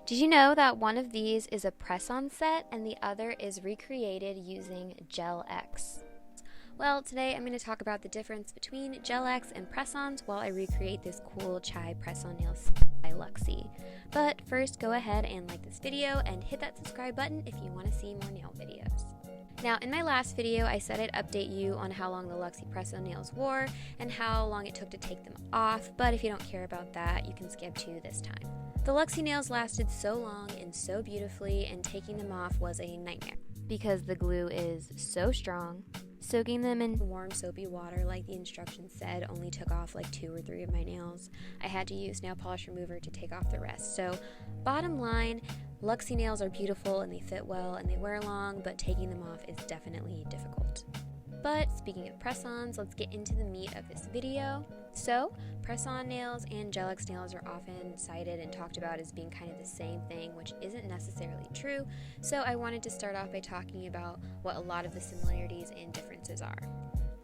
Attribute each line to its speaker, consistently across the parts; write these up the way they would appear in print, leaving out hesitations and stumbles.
Speaker 1: Did you know that one of these is a press-on set and the other is recreated using Gel X? Well, today I'm going to talk about the difference between Gel X and press-ons while I recreate this cool chai press-on nails by Luxxi. But first, go ahead and like this video and hit that subscribe button if you want to see more nail videos. Now, in my last video, I said I'd update you on how long the Luxxi press-on nails wore and how long it took to take them off, but if you don't care about that, you can skip to this time. The Luxxi nails lasted so long and so beautifully, and taking them off was a nightmare because the glue is so strong. Soaking them in warm soapy water like the instructions said only took off like 2 or 3 of my nails. I had to use nail polish remover to take off the rest. So bottom line, Luxxi nails are beautiful and they fit well and they wear long, but taking them off is definitely difficult. But speaking of press-ons, let's get into the meat of this video. So, press-on nails and Gel X nails are often cited and talked about as being kind of the same thing, which isn't necessarily true. So I wanted to start off by talking about what a lot of the similarities and differences are.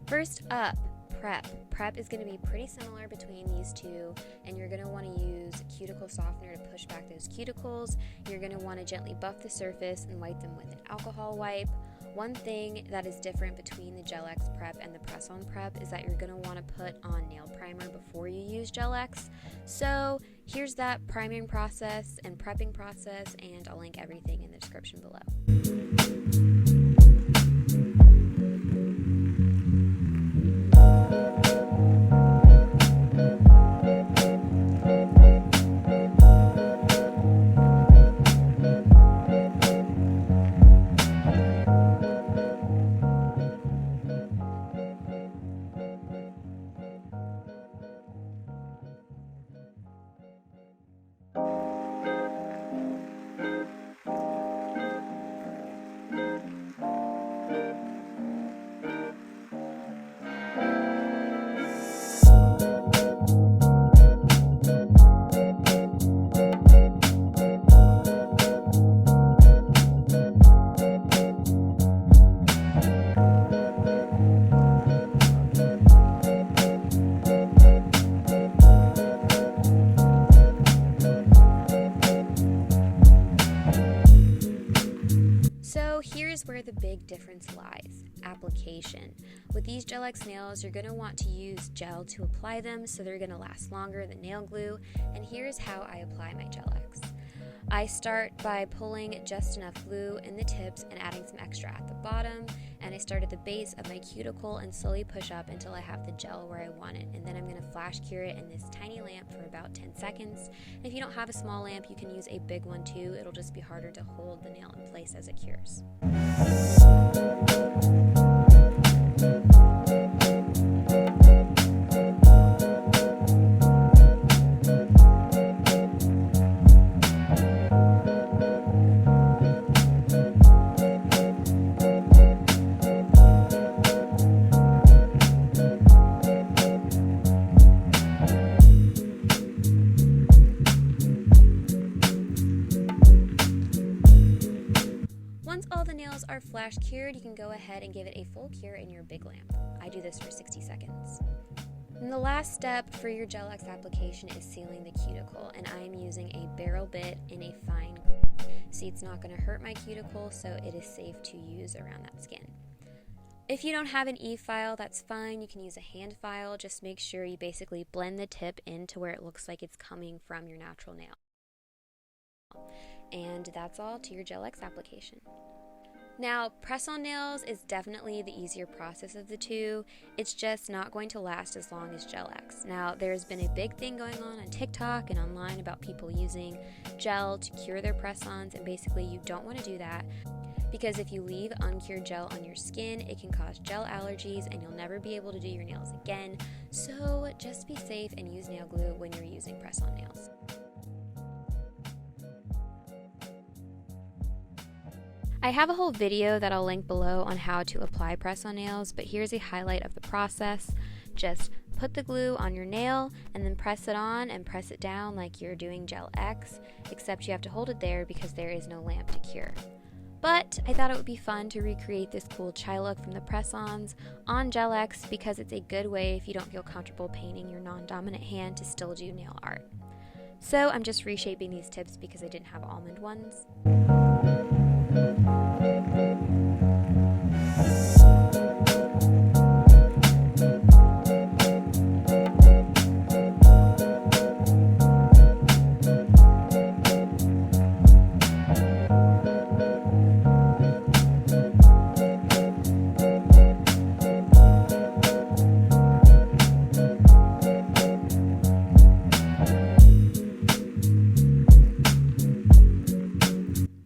Speaker 1: First up, prep. Prep is going to be pretty similar between these two, and you're going to want to use cuticle softener to push back those cuticles. You're going to want to gently buff the surface and wipe them with an alcohol wipe. One thing that is different between the Gel X prep and the press-on prep is that you're going to want to put on nail primer before you use Gel X. So here's that priming process and prepping process, and I'll link everything in the description below. So here's where the big difference lies: application. With these Gel X nails, you're going to want to use gel to apply them so they're going to last longer than nail glue, and here's how I apply my Gel X. I start by pulling just enough glue in the tips and adding some extra at the bottom, and I start at the base of my cuticle and slowly push up until I have the gel where I want it, and then I'm going to flash cure it in this tiny lamp for about 10 seconds. And if you don't have a small lamp, you can use a big one too. It'll just be harder to hold the nail in place as it cures. Once all the nails are flash cured, you can go ahead and give it a full cure in your big lamp. I do this for 60 seconds. And the last step for your Gel X application is sealing the cuticle, and I am using a barrel bit in a fine. See, it's not going to hurt my cuticle, so it is safe to use around that skin. If you don't have an E-file, that's fine. You can use a hand file. Just make sure you basically blend the tip into where it looks like it's coming from your natural nail. And that's all to your Gel X application. Now, press-on nails is definitely the easier process of the two. It's just not going to last as long as Gel X. Now, there's been a big thing going on TikTok and online about people using gel to cure their press-ons, and basically you don't want to do that, because if you leave uncured gel on your skin, it can cause gel allergies and you'll never be able to do your nails again. So just be safe and use nail glue when you're using press-on nails. I have a whole video that I'll link below on how to apply press-on nails, but here's a highlight of the process. Just put the glue on your nail and then press it on and press it down like you're doing Gel X, except you have to hold it there because there is no lamp to cure. But I thought it would be fun to recreate this cool chai look from the press-ons on Gel X because it's a good way if you don't feel comfortable painting your non-dominant hand to still do nail art. So I'm just reshaping these tips because I didn't have almond ones.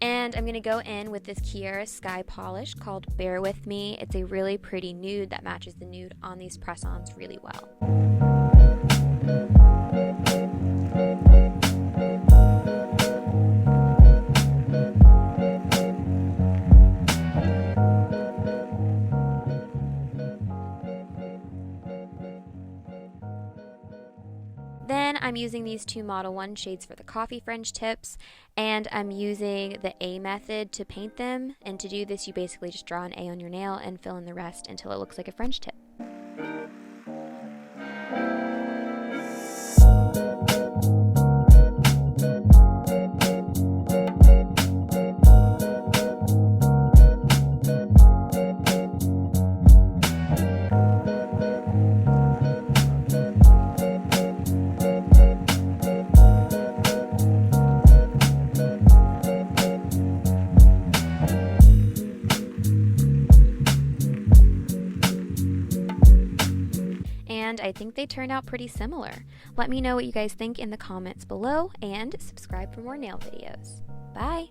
Speaker 1: And I'm going to go in with this Kiara Sky polish called Bear With Me. It's a really pretty nude that matches the nude on these press-ons really well. Then I'm using these two Model 1 shades for the coffee fringe tips, and I'm using the A method to paint them. And to do this, you basically just draw an A on your nail and fill in the rest until it looks like a fringe tip. And I think they turned out pretty similar. Let me know what you guys think in the comments below, and subscribe for more nail videos. Bye!